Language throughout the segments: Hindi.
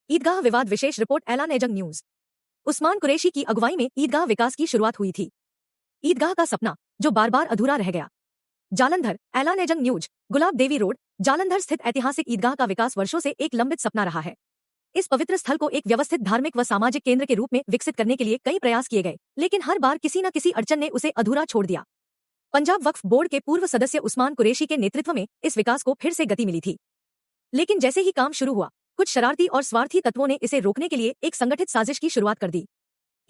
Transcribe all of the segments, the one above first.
ईदगाह विवाद विशेष रिपोर्ट ऐलान एजंग न्यूज। उस्मान कुरैशी की अगुवाई में ईदगाह विकास की शुरुआत हुई थी। ईदगाह का सपना जो बार बार अधूरा रह गया। जालंधर ऐलान एजंग न्यूज। गुलाब देवी रोड जालंधर स्थित ऐतिहासिक ईदगाह का विकास वर्षों से एक लंबित सपना रहा है। इस पवित्र स्थल को एक व्यवस्थित धार्मिक व सामाजिक केंद्र के रूप में विकसित करने के लिए कई प्रयास किए गए, लेकिन हर बार किसी न किसी अड़चन ने उसे अधूरा छोड़ दिया। पंजाब वक्फ बोर्ड के पूर्व सदस्य उस्मान कुरैशी के नेतृत्व में इस विकास को फिर से गति मिली थी, लेकिन जैसे ही काम शुरू हुआ, कुछ शरारती और स्वार्थी तत्वों ने इसे रोकने के लिए एक संगठित साजिश की शुरुआत कर दी।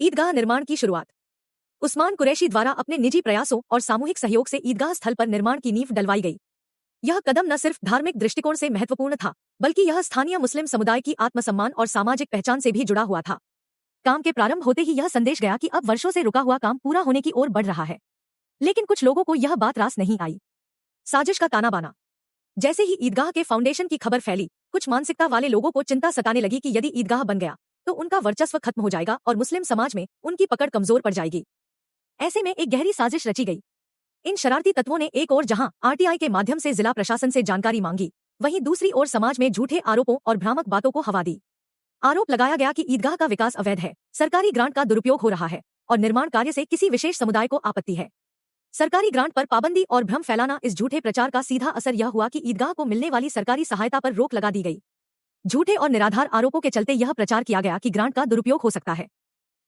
ईदगाह निर्माण की शुरुआत उस्मान कुरैशी द्वारा अपने निजी प्रयासों और सामूहिक सहयोग से ईदगाह स्थल पर निर्माण की नींव डलवाई गई। यह कदम न सिर्फ धार्मिक दृष्टिकोण से महत्वपूर्ण था, बल्कि यह स्थानीय मुस्लिम समुदाय की आत्मसम्मान और सामाजिक पहचान से भी जुड़ा हुआ था। काम के प्रारंभ होते ही यह संदेश गया कि अब वर्षों से रुका हुआ काम पूरा होने की ओर बढ़ रहा है। लेकिन कुछ लोगों को यह बात रास नहीं आई। साजिश का ताना बाना। जैसे ही ईदगाह के फाउंडेशन की खबर फैली, कुछ मानसिकता वाले लोगों को चिंता सताने लगी कि यदि ईदगाह बन गया तो उनका वर्चस्व खत्म हो जाएगा और मुस्लिम समाज में उनकी पकड़ कमजोर पड़ जाएगी। ऐसे में एक गहरी साजिश रची गई। इन शरारती तत्वों ने एक ओर जहां आरटीआई के माध्यम से जिला प्रशासन से जानकारी मांगी, वहीं दूसरी ओर समाज में झूठे आरोपों और भ्रामक बातों को हवा दी। आरोप लगाया गया कि ईदगाह का विकास अवैध है, सरकारी ग्रांट का दुरुपयोग हो रहा है और निर्माण कार्य से किसी विशेष समुदाय को आपत्ति है। सरकारी ग्रांट पर पाबंदी और भ्रम फैलाना। इस झूठे प्रचार का सीधा असर यह हुआ कि ईदगाह को मिलने वाली सरकारी सहायता पर रोक लगा दी गई। झूठे और निराधार आरोपों के चलते यह प्रचार किया गया कि ग्रांट का दुरुपयोग हो सकता है।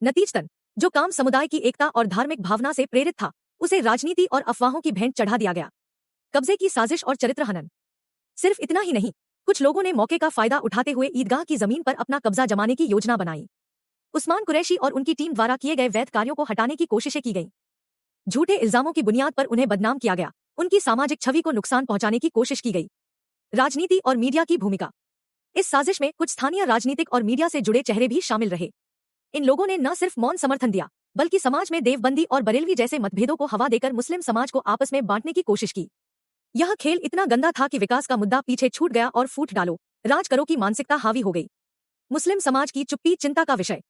नतीजतन जो काम समुदाय की एकता और धार्मिक भावना से प्रेरित था, उसे राजनीति और अफवाहों की भेंट चढ़ा दिया गया। कब्जे की साजिश और चरित्र हनन। सिर्फ इतना ही नहीं, कुछ लोगों ने मौके का फायदा उठाते हुए ईदगाह की जमीन पर अपना कब्जा जमाने की योजना बनाई। उस्मान कुरैशी और उनकी टीम द्वारा किए गए वैध कार्यों को हटाने की कोशिशें की गईं। झूठे इल्जामों की बुनियाद पर उन्हें बदनाम किया गया, उनकी सामाजिक छवि को नुकसान पहुंचाने की कोशिश की गई। राजनीति और मीडिया की भूमिका। इस साजिश में कुछ स्थानीय राजनीतिक और मीडिया से जुड़े चेहरे भी शामिल रहे। इन लोगों ने न सिर्फ मौन समर्थन दिया, बल्कि समाज में देवबंदी और बरेलवी जैसे मतभेदों को हवा देकर मुस्लिम समाज को आपस में बांटने की कोशिश की। यह खेल इतना गंदा था कि विकास का मुद्दा पीछे छूट गया और फूट डालो, राज करो की मानसिकता हावी हो गई। मुस्लिम समाज की चुप्पी चिंता का विषय।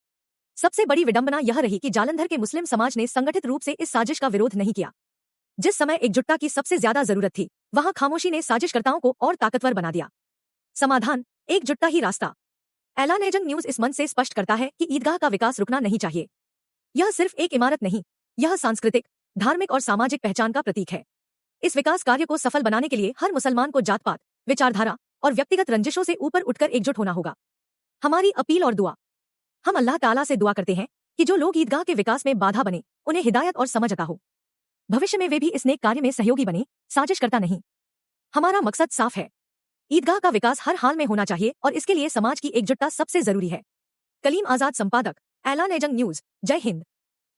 सबसे बड़ी विडंबना यह रही कि जालंधर के मुस्लिम समाज ने संगठित रूप से इस साजिश का विरोध नहीं किया। जिस समय एकजुटता की सबसे ज्यादा जरूरत थी, वहां खामोशी ने साजिशकर्ताओं को और ताकतवर बना दिया। समाधान, एकजुटता ही रास्ता। ऐलान एजंग न्यूज इस मंच से स्पष्ट करता है कि ईदगाह का विकास रुकना नहीं चाहिए। यह सिर्फ एक इमारत नहीं, यह सांस्कृतिक, धार्मिक और सामाजिक पहचान का प्रतीक है। इस विकास कार्य को सफल बनाने के लिए हर मुसलमान को जात पात, विचारधारा और व्यक्तिगत रंजिशों से ऊपर उठकर एकजुट होना होगा। हमारी अपील और दुआ। हम अल्लाह ताला से दुआ करते हैं कि जो लोग ईदगाह के विकास में बाधा बने, उन्हें हिदायत और समझ अता हो। भविष्य में वे भी इस नेक कार्य में सहयोगी बने, साजिश करता नहीं। हमारा मकसद साफ है, ईदगाह का विकास हर हाल में होना चाहिए और इसके लिए समाज की एकजुटता सबसे जरूरी है। कलीम आजाद, संपादक, ऐलान एजंग न्यूज। जय हिंद।